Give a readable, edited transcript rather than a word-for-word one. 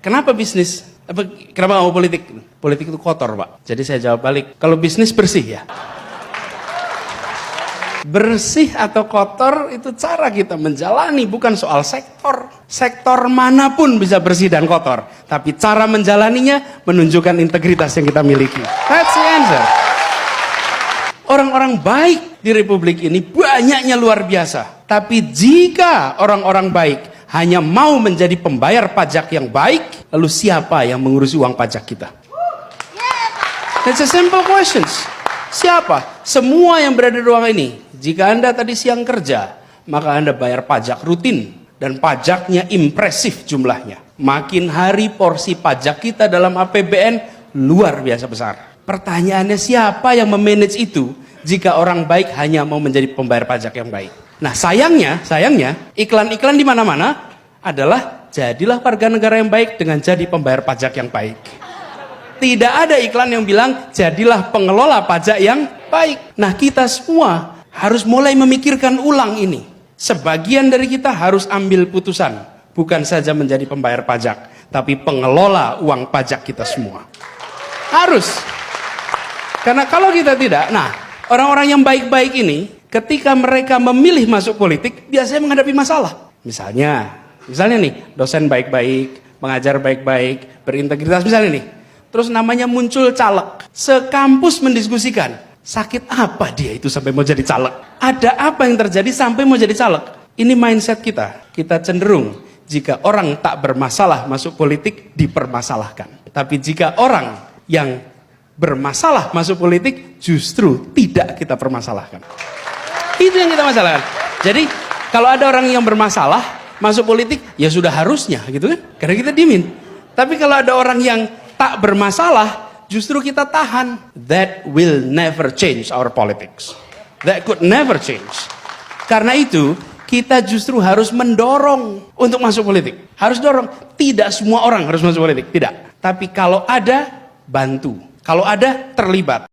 kenapa bisnis? Kenapa nggak mau politik? Politik itu kotor, Pak. Jadi saya jawab balik, kalau bisnis bersih ya. Bersih atau kotor itu cara kita menjalani, bukan soal sektor. Sektor manapun bisa bersih dan kotor, tapi cara menjalaninya menunjukkan integritas yang kita miliki. That's the answer. Orang-orang baik di Republik ini banyaknya luar biasa. Tapi jika orang-orang baik hanya mau menjadi pembayar pajak yang baik, lalu siapa yang mengurusi uang pajak kita? That's a simple questions. Siapa? Semua yang berada di ruangan ini. Jika Anda tadi siang kerja, maka Anda bayar pajak rutin. Dan pajaknya impresif jumlahnya. Makin hari porsi pajak kita dalam APBN luar biasa besar. Pertanyaannya, siapa yang memanage itu jika orang baik hanya mau menjadi pembayar pajak yang baik? Nah sayangnya iklan-iklan di mana-mana adalah jadilah warga negara yang baik dengan jadi pembayar pajak yang baik. Tidak ada iklan yang bilang jadilah pengelola pajak yang baik. Nah kita semua harus mulai memikirkan ulang ini. Sebagian dari kita harus ambil putusan, bukan saja menjadi pembayar pajak, tapi pengelola uang pajak kita semua. Harus. Karena kalau kita tidak, nah orang-orang yang baik-baik ini ketika mereka memilih masuk politik biasanya menghadapi masalah. Misalnya nih, dosen baik-baik, mengajar baik-baik, berintegritas misalnya nih. Terus namanya muncul caleg. Sekampus mendiskusikan, sakit apa dia itu sampai mau jadi caleg? Ada apa yang terjadi sampai mau jadi caleg? Ini mindset kita. Kita cenderung jika orang tak bermasalah masuk politik dipermasalahkan. Tapi jika orang yang bermasalah masuk politik justru tidak kita permasalahkan. Itu yang kita masalahkan. Jadi kalau ada orang yang bermasalah masuk politik, ya sudah harusnya gitu kan, karena kita diemin. Tapi kalau ada orang yang tak bermasalah, justru kita tahan. That will never change our politics. That could never change. Karena itu kita justru harus mendorong untuk masuk politik. Harus dorong. Tidak semua orang harus masuk politik, tidak. Tapi kalau ada, bantu. Kalau ada, terlibat.